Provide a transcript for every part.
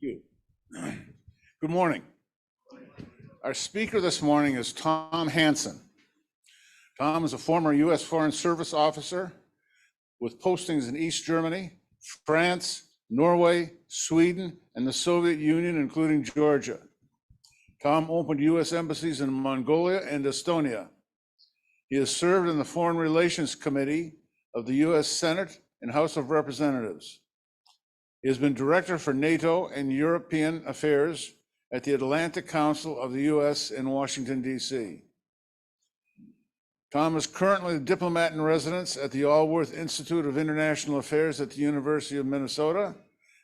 you. Good morning. Our speaker this morning is Tom Hanson. Tom is a former U.S. Foreign Service officer with postings in East Germany, France, Norway, Sweden, and the Soviet Union, including Georgia. Tom opened U.S. embassies in Mongolia and Estonia. He has served in the Foreign Relations Committee of the U.S. Senate and House of Representatives. He has been director for NATO and European Affairs at the Atlantic Council of the U.S. in Washington, D.C. Tom is currently a diplomat in residence at the Allworth Institute of International Affairs at the University of Minnesota,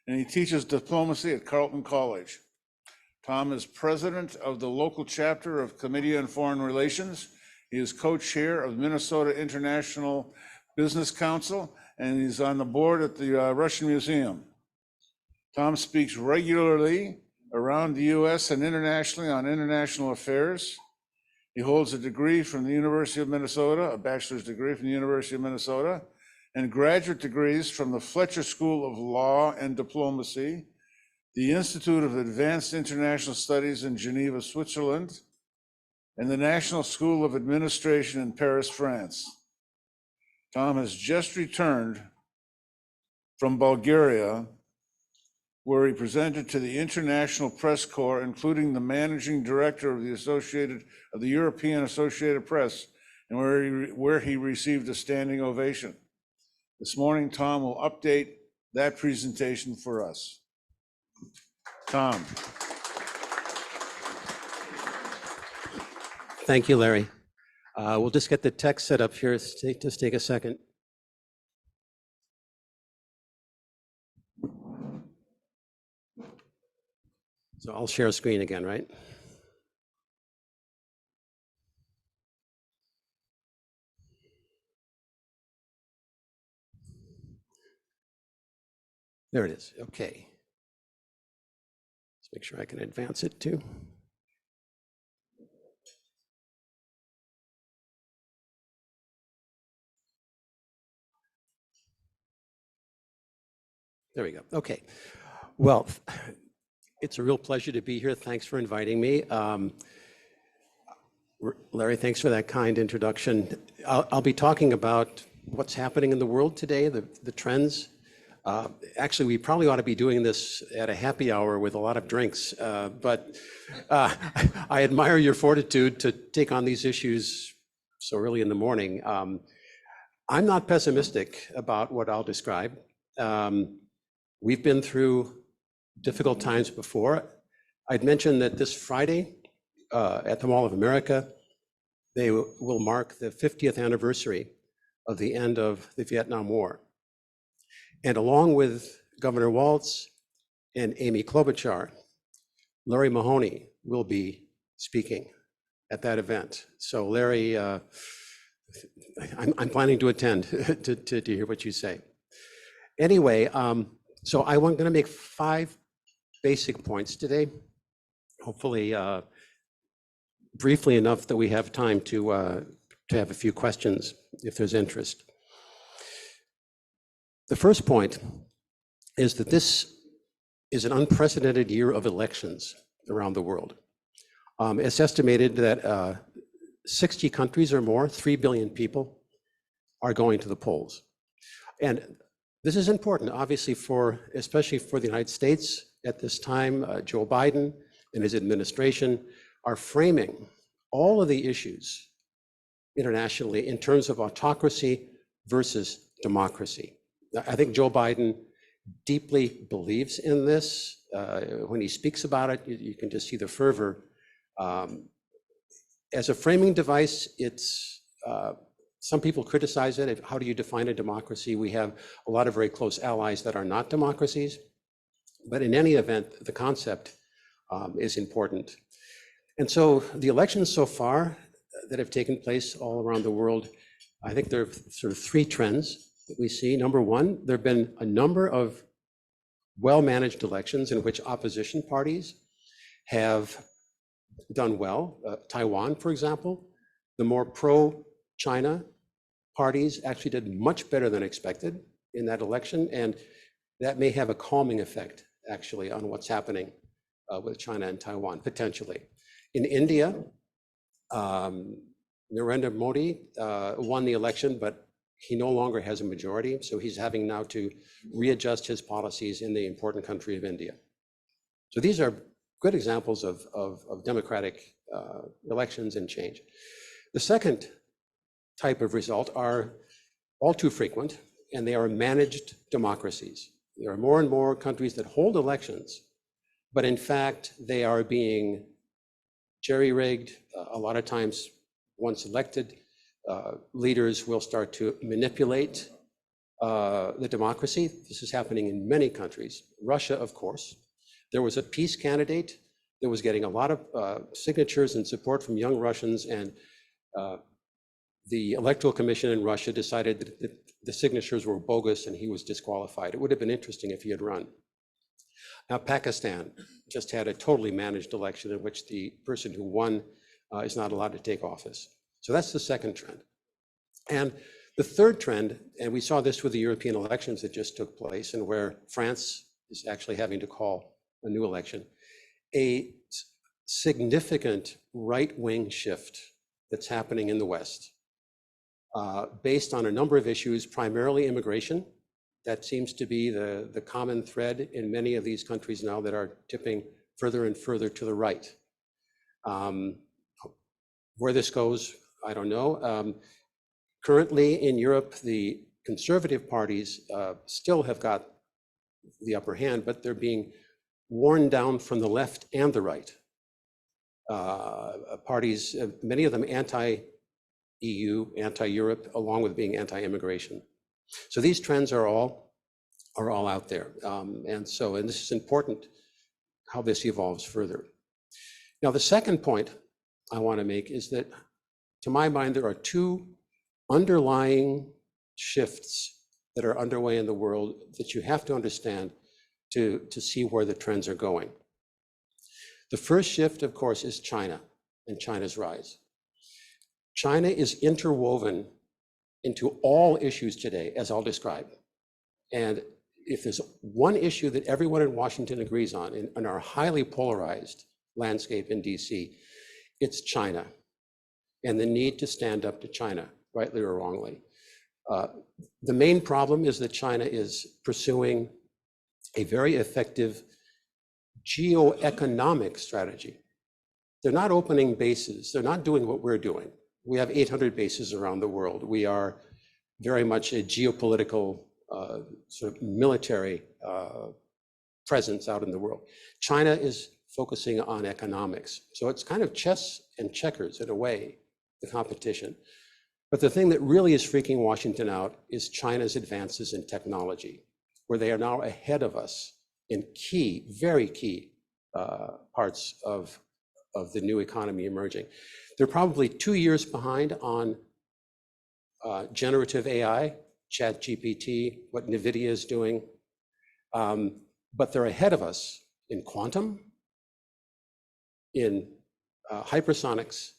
and he teaches diplomacy at Carleton College. Tom is president of the local chapter of Committee on Foreign Relations. He is co-chair of Minnesota International Business Council, and he's on the board at the Russian Museum. Tom speaks regularly around the U.S. and internationally on international affairs. He holds a degree from the University of Minnesota, a bachelor's degree from the University of Minnesota, and graduate degrees from the Fletcher School of Law and Diplomacy, the Institute of Advanced International Studies in Geneva, Switzerland, and the National School of Administration in Paris, France. Tom has just returned from Bulgaria, where he presented to the International Press Corps, including the managing director of the European Associated Press, and where he received a standing ovation. This morning, Tom will update that presentation for us. Tom. Thank you, Larry. We'll just get the text set up here. Just take a second. So I'll share a screen again, right? There it is. Okay. Let's make sure I can advance it too. There we go. Okay. Well, it's a real pleasure to be here. Thanks for inviting me. Larry, thanks for that kind introduction. I'll be talking about what's happening in the world today, the trends. Actually, we probably ought to be doing this at a happy hour with a lot of drinks, but I admire your fortitude to take on these issues so early in the morning. I'm not pessimistic about what I'll describe. We've been through difficult times before. I'd mentioned that this Friday at the Mall of America, they will mark the 50th anniversary of the end of the Vietnam War. And along with Governor Walz and Amy Klobuchar, Larry Mahoney will be speaking at that event. So Larry, I'm planning to attend to hear what you say. Anyway, so I'm going to make 5 basic points today, hopefully briefly enough that we have time to have a few questions if there's interest. The first point is that this is an unprecedented year of elections around the world. It's estimated that 60 countries or more, 3 billion people, are going to the polls. And this is important, obviously, especially for the United States. At this time, Joe Biden and his administration are framing all of the issues internationally in terms of autocracy versus democracy. I think Joe Biden deeply believes in this. When he speaks about it, you can just see the fervor. As a framing device, it's some people criticize it. How do you define a democracy? We have a lot of very close allies that are not democracies. But in any event, the concept is important. And so the elections so far that have taken place all around the world, I think there are sort of 3 trends that we see. Number one, there have been a number of well-managed elections in which opposition parties have done well. Taiwan, for example, the more pro-China parties actually did much better than expected in that election, and that may have a calming effect actually, on what's happening with China and Taiwan, potentially. In India, Narendra Modi won the election, but he no longer has a majority, so he's having now to readjust his policies in the important country of India. So these are good examples of democratic elections and change. The second type of result are all too frequent, and they are managed democracies. There are more and more countries that hold elections, but in fact, they are being jerry-rigged. A lot of times, once elected, leaders will start to manipulate the democracy. This is happening in many countries. Russia, of course. There was a peace candidate that was getting a lot of signatures and support from young Russians, and the Electoral Commission in Russia decided that the signatures were bogus and he was disqualified. It would have been interesting if he had run. Now, Pakistan just had a totally managed election in which the person who won is not allowed to take office. So that's the second trend. And the third trend, and we saw this with the European elections that just took place, and where France is actually having to call a new election, a significant right-wing shift that's happening in the West, based on a number of issues, primarily immigration. That seems to be the common thread in many of these countries now that are tipping further and further to the right. Where this goes, I don't know. Currently in Europe, the conservative parties still have got the upper hand, but they're being worn down from the left and the right. Parties, many of them anti-EU, anti-Europe, along with being anti-immigration. So these trends are all out there. And this is important, how this evolves further. Now, the second point I want to make is that, to my mind, there are two underlying shifts that are underway in the world that you have to understand to see where the trends are going. The first shift, of course, is China and China's rise. China is interwoven into all issues today, as I'll describe. And if there's one issue that everyone in Washington agrees on in our highly polarized landscape in DC, it's China and the need to stand up to China, rightly or wrongly. The main problem is that China is pursuing a very effective geoeconomic strategy. They're not opening bases. They're not doing what we're doing. We have 800 bases around the world. We are very much a geopolitical sort of military presence out in the world. China is focusing on economics. So it's kind of chess and checkers in a way, the competition. But the thing that really is freaking Washington out is China's advances in technology, where they are now ahead of us in key, very key parts of the new economy emerging. They're probably 2 years behind on generative AI, ChatGPT, what NVIDIA is doing, but they're ahead of us in quantum, in hypersonics,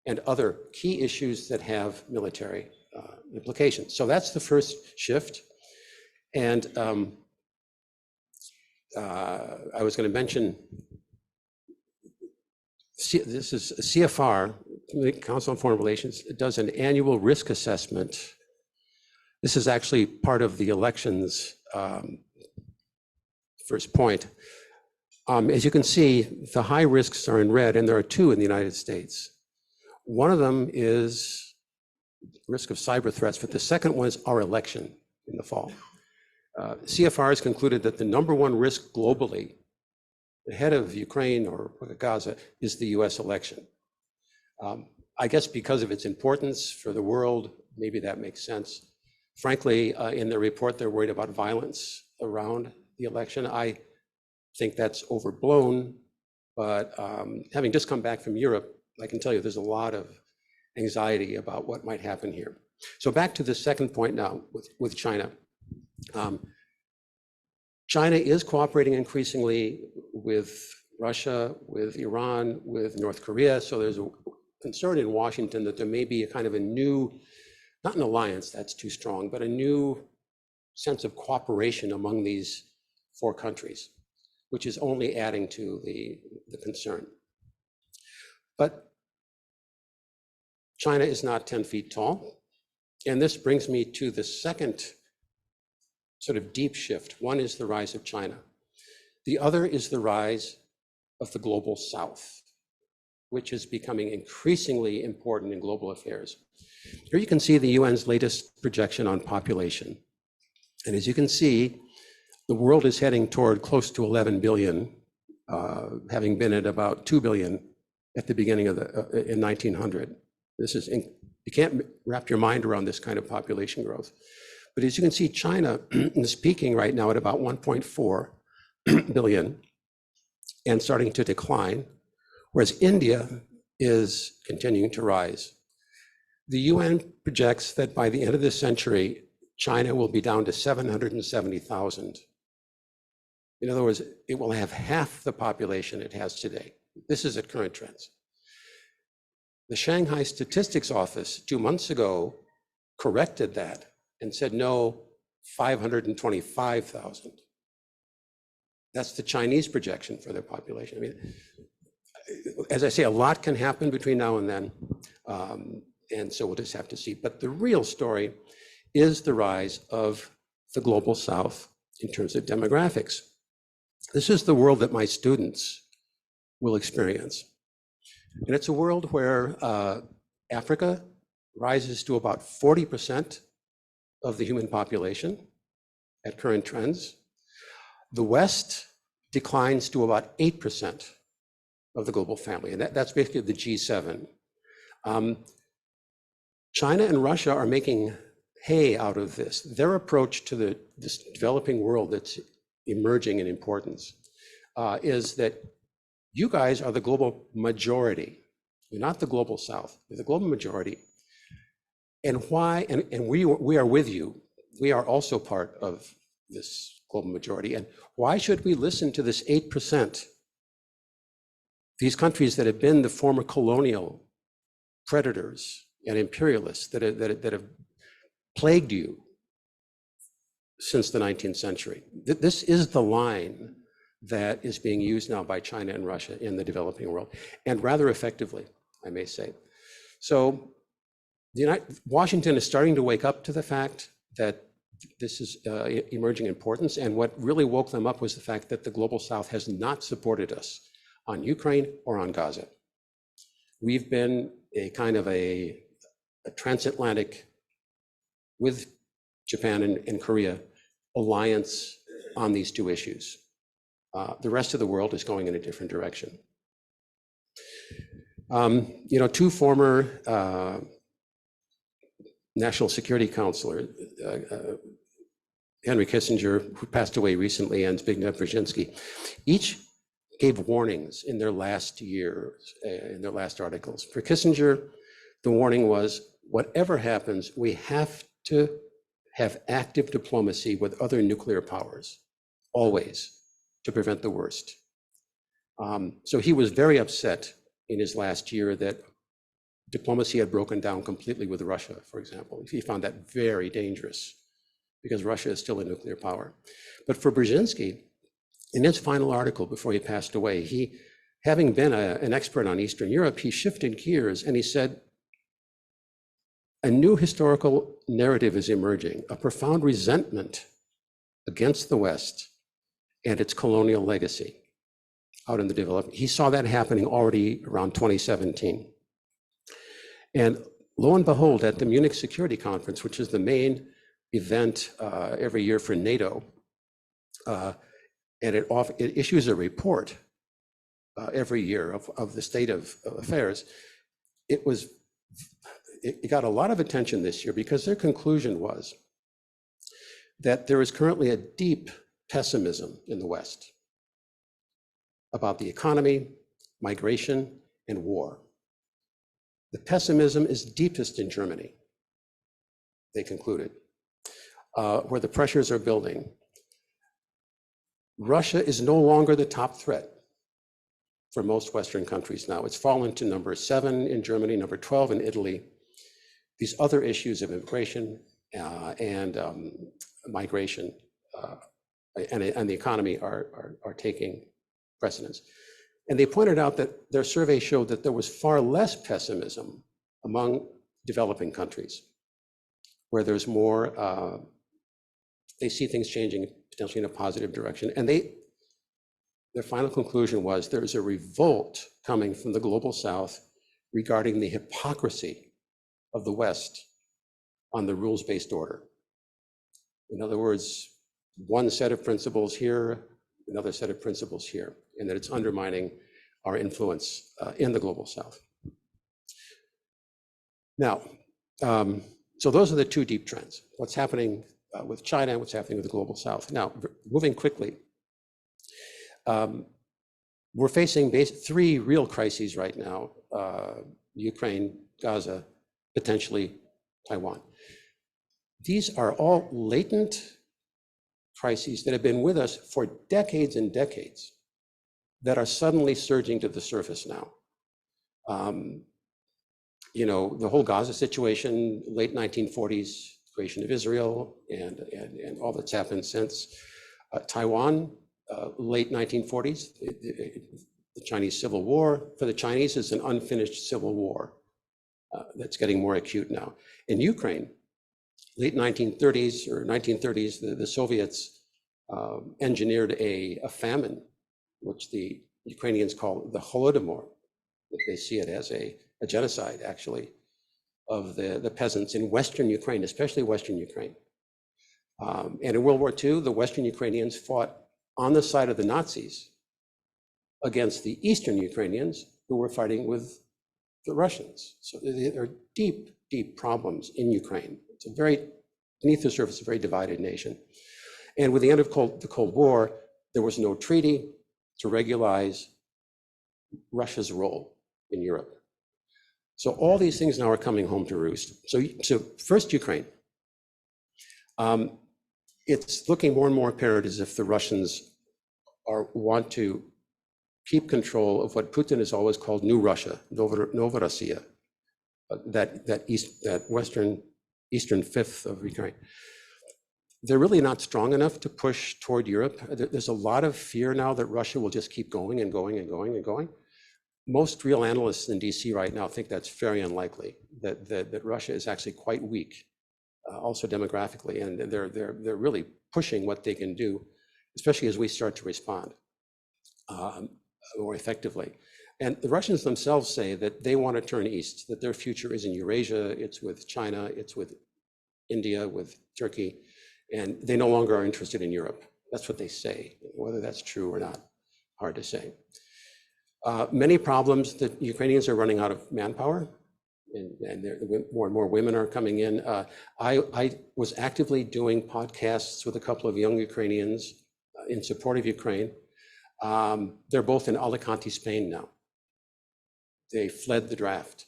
and other key issues that have military implications. So that's the first shift. And I was going to mention, this is CFR, the Council on Foreign Relations. It does an annual risk assessment. This is actually part of the elections first point. As you can see, the high risks are in red, and there are two in the United States. One of them is risk of cyber threats, but the second one is our election in the fall. CFR has concluded that the number one risk globally, ahead of Ukraine or Gaza, is the US election. I guess because of its importance for the world, maybe that makes sense. Frankly, in the report, they're worried about violence around the election. I think that's overblown, but having just come back from Europe, I can tell you there's a lot of anxiety about what might happen here. So back to the second point now with China. China is cooperating increasingly with Russia, with Iran, with North Korea. So there's a concern in Washington that there may be a kind of a new, not an alliance, that's too strong, but a new sense of cooperation among these four countries. which is only adding to the concern. But China is not 10 feet tall. And this brings me to the second sort of deep shift. One is the rise of China. The other is the rise of the global South, which is becoming increasingly important in global affairs. Here you can see the UN's latest projection on population. And as you can see, the world is heading toward close to 11 billion, having been at about 2 billion at the beginning of in 1900. This is, you can't wrap your mind around this kind of population growth. But as you can see, China is peaking right now at about 1.4 billion and starting to decline, whereas India is continuing to rise. The UN projects that by the end of this century, China will be down to 770,000. In other words, it will have half the population it has today. This is at current trends. The Shanghai Statistics Office 2 months ago corrected that and said, no, 525,000. That's the Chinese projection for their population. I mean, as I say, a lot can happen between now and then. And so we'll just have to see. But the real story is the rise of the global South in terms of demographics. This is the world that my students will experience. And it's a world where Africa rises to about 40% of the human population at current trends. The West declines to about 8% of the global family, and that's basically the G7. China and Russia are making hay out of this. Their approach to this developing world that's emerging in importance is that you guys are the global majority. You're not the global South, you're the global majority. And why, and we are with you. We are also part of this global majority. And why should we listen to this 8%? These countries that have been the former colonial predators and imperialists that have plagued you since the 19th century. This is the line that is being used now by China and Russia in the developing world, and rather effectively, I may say. So Washington is starting to wake up to the fact that this is emerging importance, and what really woke them up was the fact that the global South has not supported us on Ukraine or on Gaza. We've been a kind of a transatlantic, with Japan and Korea, alliance on these two issues. The rest of the world is going in a different direction. Two former National Security Counselor, Henry Kissinger, who passed away recently, and Zbigniew Brzezinski, each gave warnings in their last years, in their last articles. For Kissinger, the warning was, whatever happens, we have to have active diplomacy with other nuclear powers, always, to prevent the worst. So he was very upset in his last year that diplomacy had broken down completely with Russia, for example. He found that very dangerous because Russia is still a nuclear power. But for Brzezinski, in his final article before he passed away, he, having been an expert on Eastern Europe, he shifted gears and he said, a new historical narrative is emerging, a profound resentment against the West and its colonial legacy out in the development. He saw that happening already around 2017. And lo and behold, at the Munich Security Conference, which is the main event every year for NATO, and it issues a report every year of the state of affairs. It got a lot of attention this year because their conclusion was that there is currently a deep pessimism in the West about the economy, migration, and war. The pessimism is deepest in Germany, they concluded, where the pressures are building. Russia is no longer the top threat for most Western countries now. It's fallen to number 7 in Germany, number 12 in Italy. These other issues of immigration and migration and the economy are taking precedence. And they pointed out that their survey showed that there was far less pessimism among developing countries, where there's more, they see things changing potentially in a positive direction. And their final conclusion was there's a revolt coming from the global South regarding the hypocrisy of the West on the rules-based order. In other words, one set of principles here, another set of principles here, and that it's undermining our influence in the global South. Now, so those are the two deep trends. What's happening with China and what's happening with the global South. Now, moving quickly, we're facing three real crises right now: Ukraine, Gaza, potentially Taiwan. These are all latent crises that have been with us for decades and decades that are suddenly surging to the surface now. You know, the whole Gaza situation, late 1940s, creation of Israel, and all that's happened since. Taiwan, late 1940s, the Chinese Civil War. For the Chinese, it's an unfinished civil war that's getting more acute now. In Ukraine, late 1930s or 1930s, the Soviets engineered a famine, which the Ukrainians call the Holodomor. They see it as a genocide, actually, of the peasants in Western Ukraine, especially Western Ukraine. And in World War II, the Western Ukrainians fought on the side of the Nazis against the Eastern Ukrainians who were fighting with the Russians. So there are deep, deep problems in Ukraine. It's a very, beneath the surface, a very divided nation. And with the end of the Cold War, there was no treaty to regularize Russia's role in Europe. So all these things now are coming home to roost. So first, Ukraine. It's looking more and more apparent as if the Russians want to keep control of what Putin has always called New Russia, Novorossiya, that eastern fifth of Ukraine. They're really not strong enough to push toward Europe. There's a lot of fear now that Russia will just keep going and going and going and going. Most real analysts in DC right now think that's very unlikely, that Russia is actually quite weak, also demographically, and they're really pushing what they can do, especially as we start to respond more effectively. And the Russians themselves say that they want to turn east, that their future is in Eurasia, it's with China, it's with India, with Turkey, and they no longer are interested in Europe. That's what they say. Whether that's true or not, hard to say. Many problems that Ukrainians are running out of manpower, and more and more women are coming in. I was actively doing podcasts with a couple of young Ukrainians in support of Ukraine. They're both in Alicante, Spain now. They fled the draft.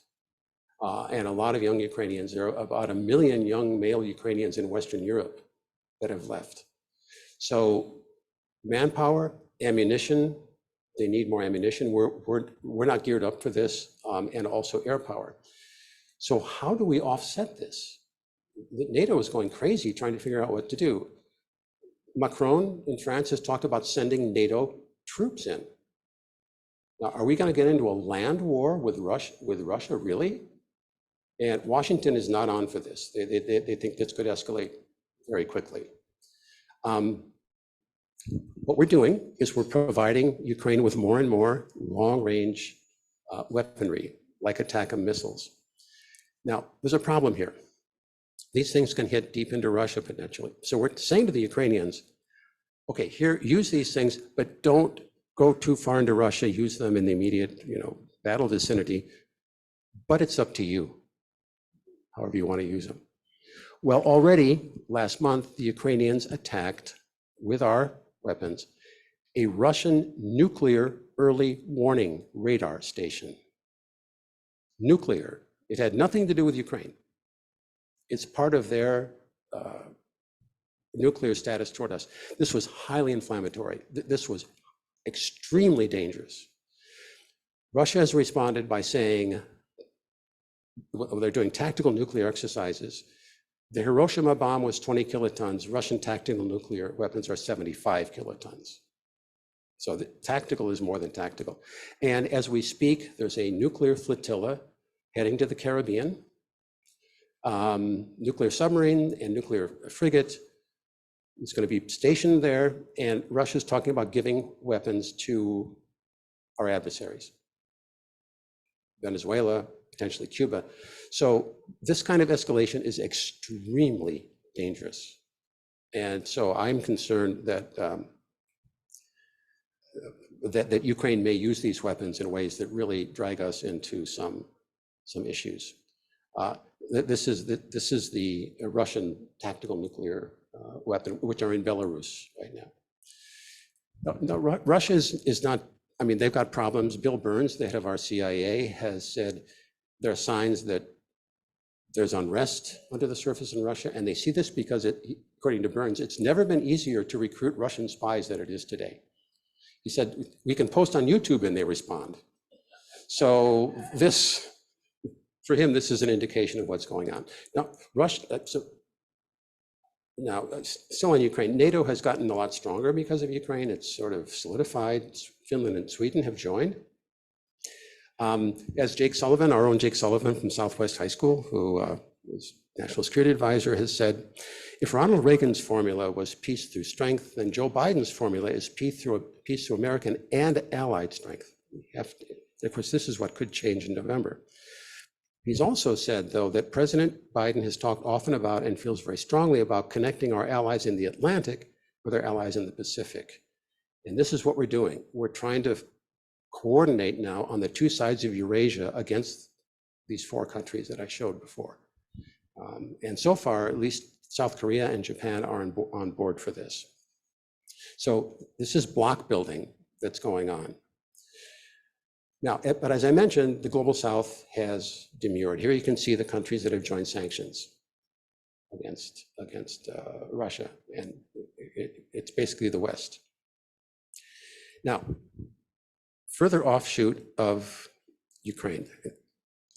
And a lot of young Ukrainians, there are about 1 million young male Ukrainians in Western Europe that have left. So manpower, ammunition, they need more ammunition. We're not geared up for this, and also air power. So how do we offset this? NATO is going crazy trying to figure out what to do. Macron in France has talked about sending NATO troops in. Now, are we going to get into a land war with Russia, really? And Washington is not on for this. They think this could escalate very quickly. What we're doing is we're providing Ukraine with more and more long-range weaponry, like ATACMS missiles. Now, there's a problem here. These things can hit deep into Russia potentially. So we're saying to the Ukrainians, okay, here, use these things, but don't go too far into Russia, use them in the immediate, battle vicinity, but it's up to you, however you want to use them. Well, already last month, the Ukrainians attacked, with our weapons, a Russian nuclear early warning radar station. Nuclear. It had nothing to do with Ukraine. It's part of their nuclear status toward us. This was highly inflammatory. This was extremely dangerous. Russia has responded by saying, well, they're doing tactical nuclear exercises The Hiroshima bomb was 20 kilotons. Russian tactical nuclear weapons are 75 kilotons. So the tactical is more than tactical. And as we speak, there's a nuclear flotilla heading to the Caribbean, nuclear submarine and nuclear frigate. It's going to be stationed there, and Russia's talking about giving weapons to our adversaries, Venezuela, potentially Cuba. So this kind of escalation is extremely dangerous. And so I'm concerned that that Ukraine may use these weapons in ways that really drag us into some issues. This is the Russian tactical nuclear weapon, which are in Belarus right now. No, Russia is not, I mean, they've got problems. Bill Burns, the head of our CIA, has said there are signs that there's unrest under the surface in Russia, and they see this because, according to Burns, it's never been easier to recruit Russian spies than it is today. He said, we can post on YouTube and they respond. So this, for him, this is an indication of what's going on. Now, still on Ukraine, NATO has gotten a lot stronger because of Ukraine. It's sort of solidified. Finland and Sweden have joined. As Jake Sullivan, our own Jake Sullivan from Southwest High School, who is National Security Advisor, has said, if Ronald Reagan's formula was peace through strength, then Joe Biden's formula is peace through American and allied strength. Of course, this is what could change in November. He's also said, though, that President Biden has talked often about and feels very strongly about connecting our allies in the Atlantic with our allies in the Pacific. And this is what we're doing. We're trying to coordinate now on the two sides of Eurasia against these four countries that I showed before. And so far, at least South Korea and Japan are on board for this. So this is block building that's going on. Now, but as I mentioned, the Global South has demurred. Here you can see the countries that have joined sanctions against Russia, and it's basically the West. Now, further offshoot of Ukraine,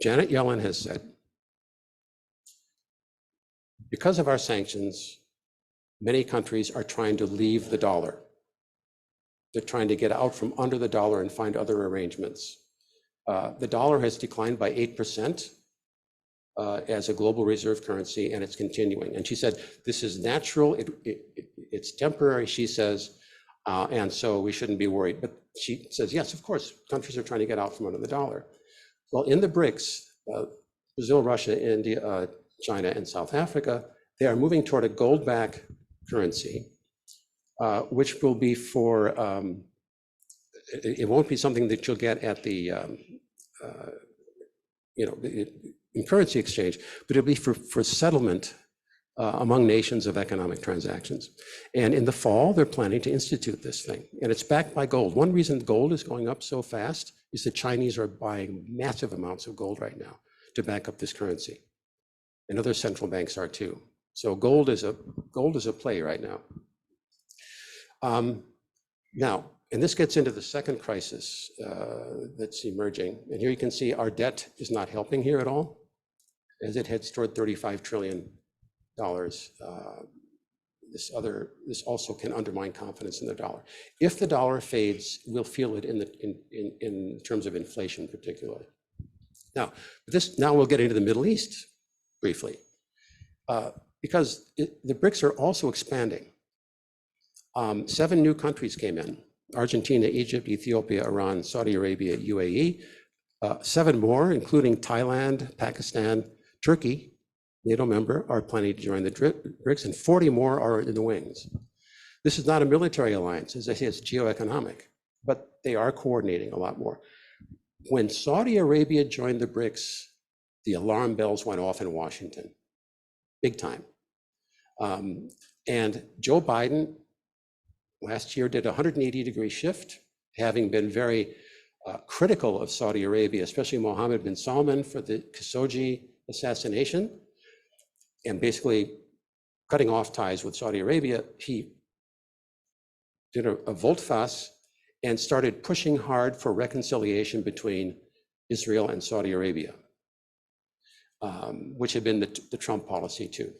Janet Yellen has said, because of our sanctions, many countries are trying to leave the dollar. They're trying to get out from under the dollar and find other arrangements. The dollar has declined by 8% as a global reserve currency, and it's continuing. And she said, this is natural, it's temporary, she says, and so we shouldn't be worried. But she says, yes, of course, countries are trying to get out from under the dollar. Well, in the BRICS, Brazil, Russia, India, China, and South Africa, they are moving toward a gold-backed currency, which will be for, it won't be something that you'll get at the, in currency exchange, but it'll be for settlement among nations of economic transactions. And in the fall, they're planning to institute this thing, and it's backed by gold. One reason gold is going up so fast is the Chinese are buying massive amounts of gold right now to back up this currency. And other central banks are too. So gold is a play right now. Now, and this gets into the second crisis that's emerging. And here you can see our debt is not helping here at all, as it heads toward $35 trillion. This also can undermine confidence in the dollar. If the dollar fades, we'll feel it in terms of inflation, particularly. Now we'll get into the Middle East briefly, because the BRICS are also expanding. 7 new countries came in: Argentina, Egypt, Ethiopia, Iran, Saudi Arabia, UAE. 7 more, including Thailand, Pakistan, Turkey, NATO member, are planning to join the BRICS, and 40 more are in the wings. This is not a military alliance, as I say, it's geoeconomic, but they are coordinating a lot more. When Saudi Arabia joined the BRICS, the alarm bells went off in Washington, big time. And Joe Biden last year did a 180-degree shift, having been very critical of Saudi Arabia, especially Mohammed bin Salman, for the Khashoggi assassination, and basically cutting off ties with Saudi Arabia. He did a volte-face and started pushing hard for reconciliation between Israel and Saudi Arabia, which had been the Trump policy too.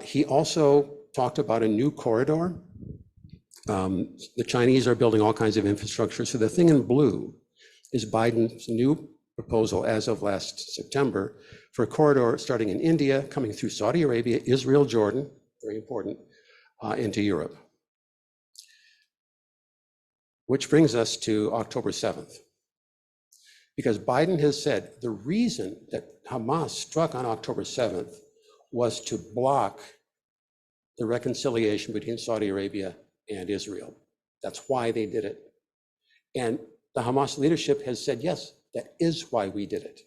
He also talked about a new corridor. The Chinese are building all kinds of infrastructure. So the thing in blue is Biden's new proposal as of last September for a corridor starting in India, coming through Saudi Arabia, Israel, Jordan, very important, into Europe. Which brings us to October 7th. Because Biden has said the reason that Hamas struck on October 7th was to block the reconciliation between Saudi Arabia and Israel. That's why they did it. And the Hamas leadership has said, yes, that is why we did it.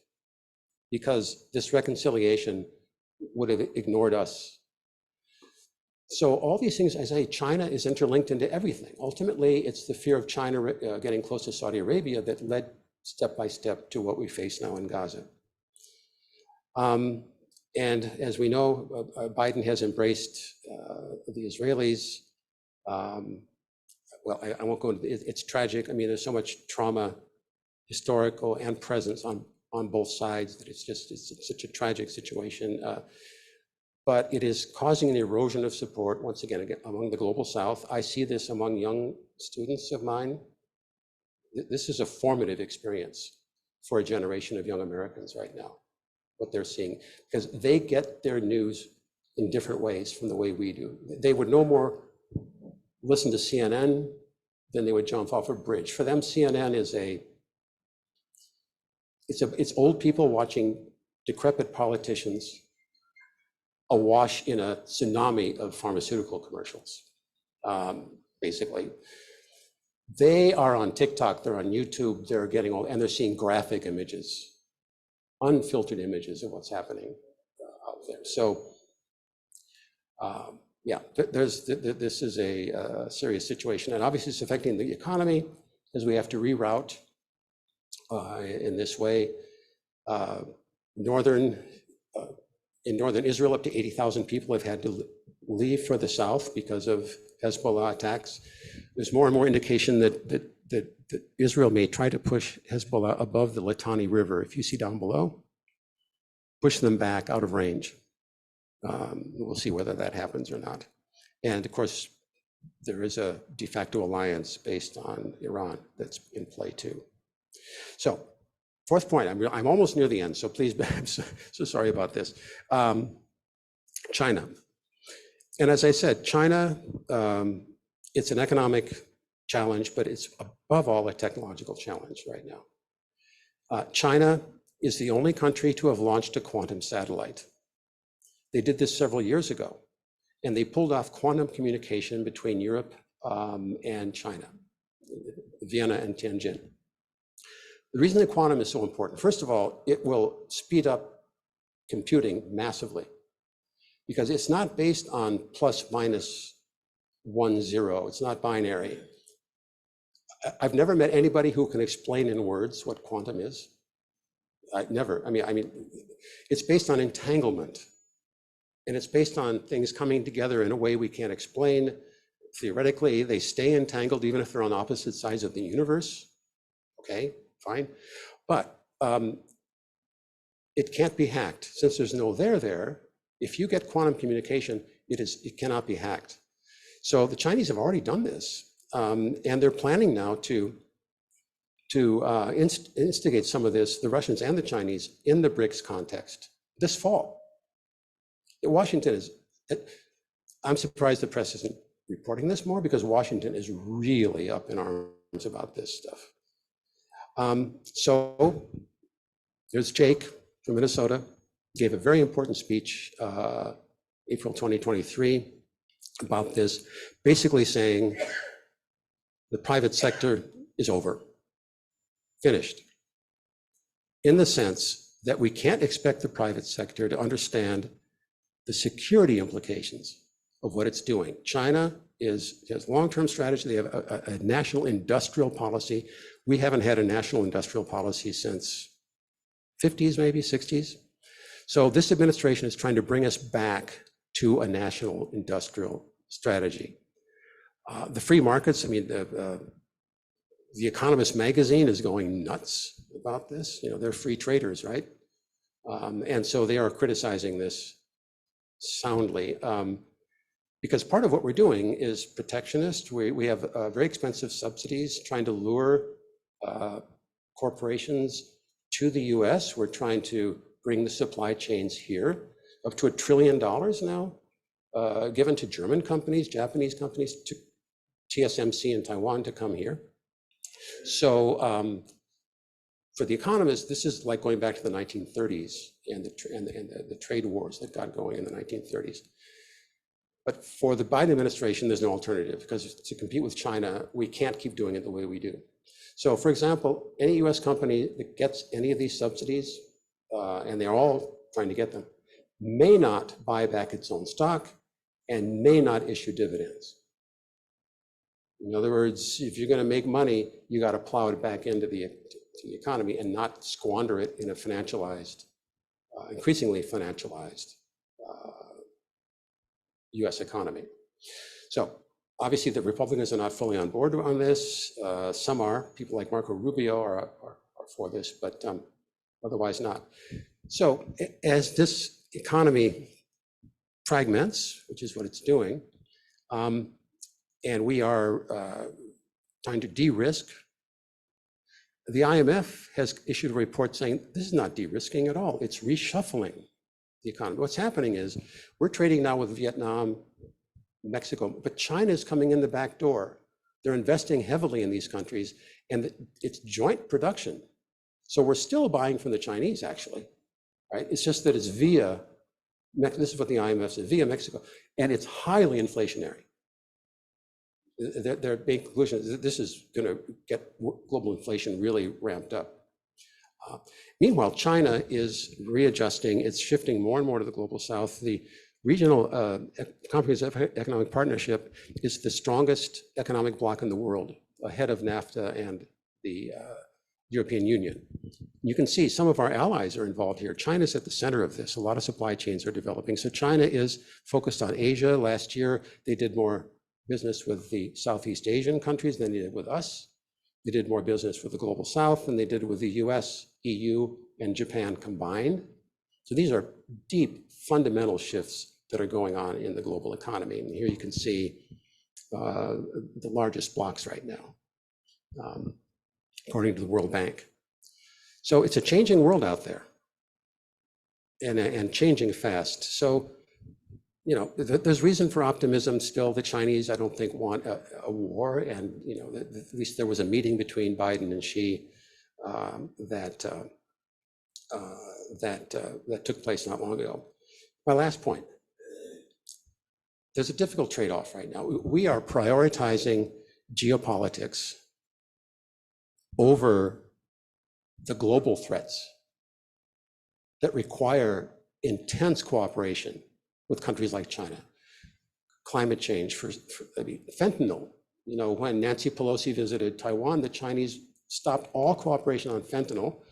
Because this reconciliation would have ignored us. So all these things, as I say, China is interlinked into everything. Ultimately, it's the fear of China getting close to Saudi Arabia that led step by step to what we face now in Gaza. And as we know, Biden has embraced the Israelis. Well, I won't go into it. It's tragic. I mean, there's so much trauma, historical and presence on both sides that it's such a tragic situation. But it is causing an erosion of support, once again, among the global South. I see this among young students of mine. This is a formative experience for a generation of young Americans right now, what they're seeing, because they get their news in different ways from the way we do. They would no more listen to CNN than they would jump off a bridge. For them, CNN is it's old people watching decrepit politicians awash in a tsunami of pharmaceutical commercials, basically. They are on TikTok, they're on YouTube, they're getting all, and they're seeing graphic images, unfiltered images of what's happening out there. So, yeah, this is a serious situation, and obviously it's affecting the economy because we have to reroute in this way. In northern Israel, up to 80,000 people have had to leave for the south because of Hezbollah attacks. There's more and more indication that Israel may try to push Hezbollah above the Litani River. If you see down below, push them back out of range. We'll see whether that happens or not. And of course, there is a de facto alliance based on Iran that's in play too. So, fourth point, I'm almost near the end, so please, I'm so sorry about this. China. And as I said, China, it's an economic challenge, but it's above all a technological challenge right now. China is the only country to have launched a quantum satellite. They did this several years ago, and they pulled off quantum communication between Europe and China, Vienna and Tianjin. The reason that quantum is so important, first of all, it will speed up computing massively because it's not based on plus minus 1, 0. It's not binary. I've never met anybody who can explain in words what quantum is. Never. I mean, it's based on entanglement, and it's based on things coming together in a way we can't explain. Theoretically, they stay entangled even if they're on opposite sides of the universe. Okay, fine. But it can't be hacked. Since there's no there, if you get quantum communication, it cannot be hacked. So the Chinese have already done this, and they're planning now to instigate some of this, the Russians and the Chinese, in the BRICS context this fall. Washington is, I'm surprised the press isn't reporting this more because Washington is really up in arms about this stuff. So there's Jake from Minnesota, gave a very important speech, April 2023, about this, basically saying the private sector is over, finished, in the sense that we can't expect the private sector to understand the security implications of what it's doing. China has long-term strategy. They have a national industrial policy. We haven't had a national industrial policy since 50s, maybe 60s. So this administration is trying to bring us back to a national industrial strategy. The free markets, I mean, the Economist magazine is going nuts about this. You know, they're free traders, right? And so they are criticizing this soundly. Because part of what we're doing is protectionist. We have very expensive subsidies trying to lure corporations to the US. We're trying to bring the supply chains here, up to $1 trillion now, given to German companies, Japanese companies, to TSMC in Taiwan to come here. So for the economists, this is like going back to the 1930s and the trade wars that got going in the 1930s. But for the Biden administration, there's no alternative, because to compete with China, we can't keep doing it the way we do. So for example, any US company that gets any of these subsidies, and they're all trying to get them, may not buy back its own stock and may not issue dividends. In other words, if you're going to make money, you got to plow it back into the economy and not squander it in a financialized, increasingly financialized US economy. So obviously the Republicans are not fully on board on this. Some are, people like Marco Rubio are for this, but otherwise not. So as this economy fragments, which is what it's doing, and we are trying to de-risk, the IMF has issued a report saying this is not de-risking at all. It's reshuffling the economy. What's happening is we're trading now with Vietnam, Mexico, but China is coming in the back door. They're investing heavily in these countries, and it's joint production. So we're still buying from the Chinese, actually, right? It's just that it's via, this is what the IMF says, via Mexico, and it's highly inflationary. Their big conclusion is that this is going to get global inflation really ramped up. Meanwhile, China is readjusting. It's shifting more and more to the global south. The regional comprehensive economic partnership is the strongest economic bloc in the world, ahead of NAFTA and the European Union. You can see some of our allies are involved here. China's at the center of this. A lot of supply chains are developing. So China is focused on Asia. Last year, they did more business with the Southeast Asian countries than they did with us. They did more business with the global south than they did with the US, EU, and Japan combined. So these are deep fundamental shifts that are going on in the global economy. And here you can see the largest blocks right now, according to the World Bank. So it's a changing world out there, and changing fast. So, you know, there's reason for optimism still. The Chinese, I don't think, want a war, and you know, at least there was a meeting between Biden and Xi that took place not long ago. My last point: there's a difficult trade-off right now. We are prioritizing geopolitics over the global threats that require intense cooperation with countries like China. Climate change, I mean, fentanyl. You know, when Nancy Pelosi visited Taiwan, the Chinese stopped all cooperation on fentanyl.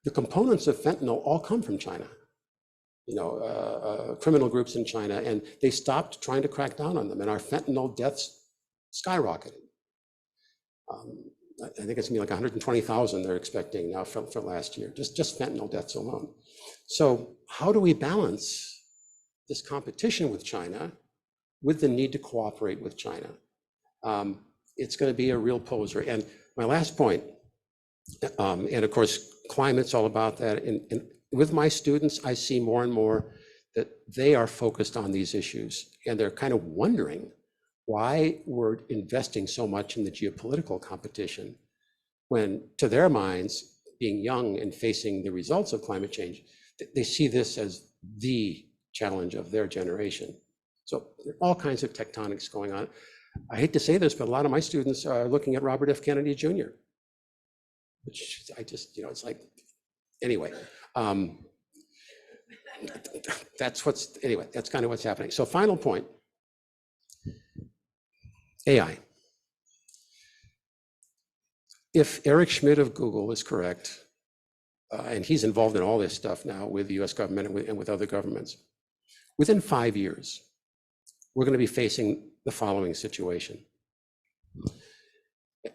The components of fentanyl all come from China. You know, criminal groups in China, and they stopped trying to crack down on them, and our fentanyl deaths skyrocketed. I think it's gonna be like 120,000 they're expecting now for last year, just fentanyl deaths alone. So how do we balance this competition with China with the need to cooperate with China? It's going to be a real poser. And my last point, and of course, climate's all about that. And with my students, I see more and more that they are focused on these issues, and they're kind of wondering why we're investing so much in the geopolitical competition when, to their minds, being young and facing the results of climate change, they see this as the challenge of their generation. So there are all kinds of tectonics going on. I hate to say this, but a lot of my students are looking at Robert F. Kennedy Jr., which I just, you know, it's like, anyway, that's kind of what's happening. So final point, AI. If Eric Schmidt of Google is correct, and he's involved in all this stuff now with the US government and with other governments, within 5 years, we're going to be facing the following situation.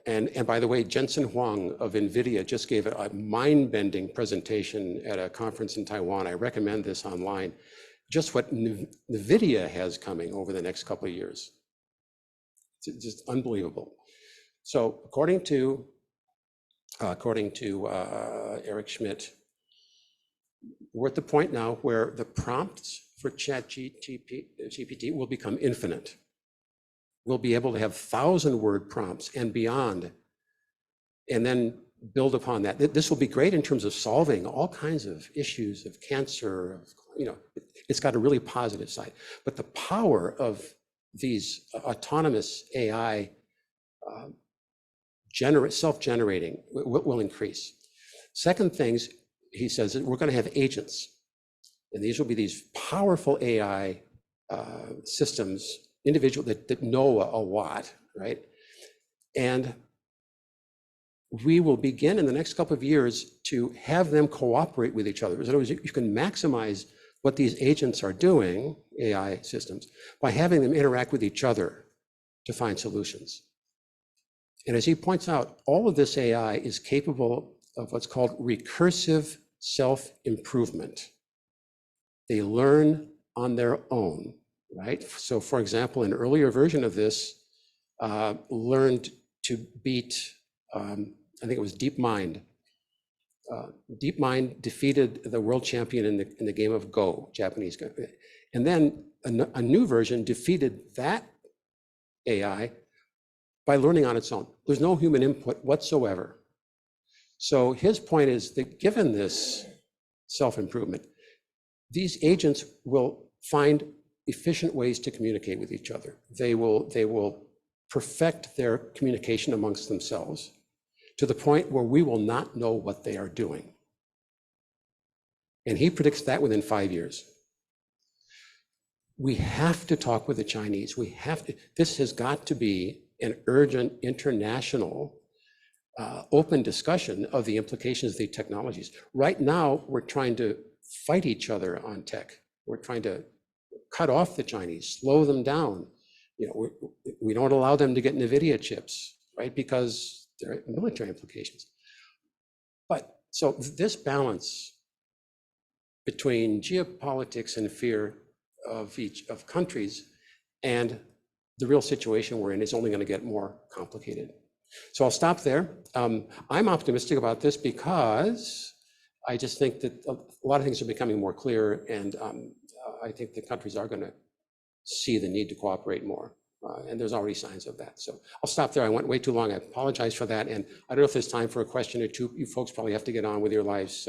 And by the way, Jensen Huang of NVIDIA just gave a mind-bending presentation at a conference in Taiwan. I recommend this online. just what NVIDIA has coming over the next couple of years. It's just unbelievable. So according to Eric Schmidt, we're at the point now where the prompts for ChatGPT will become infinite. We'll be able to have 1,000-word prompts and beyond, and then build upon that. This will be great in terms of solving all kinds of issues of cancer, it's got a really positive side. But the power of these autonomous AI self-generating will increase. Second things, he says, that we're going to have agents. And these will be these powerful AI systems, individual that know a lot, right? And we will begin in the next couple of years to have them cooperate with each other. In other words, you can maximize what these agents are doing, AI systems, by having them interact with each other to find solutions. And as he points out, all of this AI is capable of what's called recursive self-improvement. They learn on their own, right? So for example, an earlier version of this learned to beat, I think it was DeepMind. DeepMind defeated the world champion in the game of Go, Japanese Go. And then a new version defeated that AI by learning on its own. There's no human input whatsoever. So his point is that given this self-improvement, these agents will find efficient ways to communicate with each other. They will perfect their communication amongst themselves to the point where we will not know what they are doing. And he predicts that within 5 years. We have to talk with the Chinese. This has got to be an urgent international open discussion of the implications of the technologies. Right now, we're trying to fight each other on tech. We're trying to cut off the Chinese, slow them down. We don't allow them to get NVIDIA chips, right? Because there are military implications. But so this balance between geopolitics and fear of countries and the real situation we're in is only going to get more complicated. So I'll stop there. I'm optimistic about this because I just think that a lot of things are becoming more clear, and I think the countries are going to see the need to cooperate more. And there's already signs of that. So I'll stop there. I went way too long. I apologize for that. And I don't know if there's time for a question or two. You folks probably have to get on with your lives. So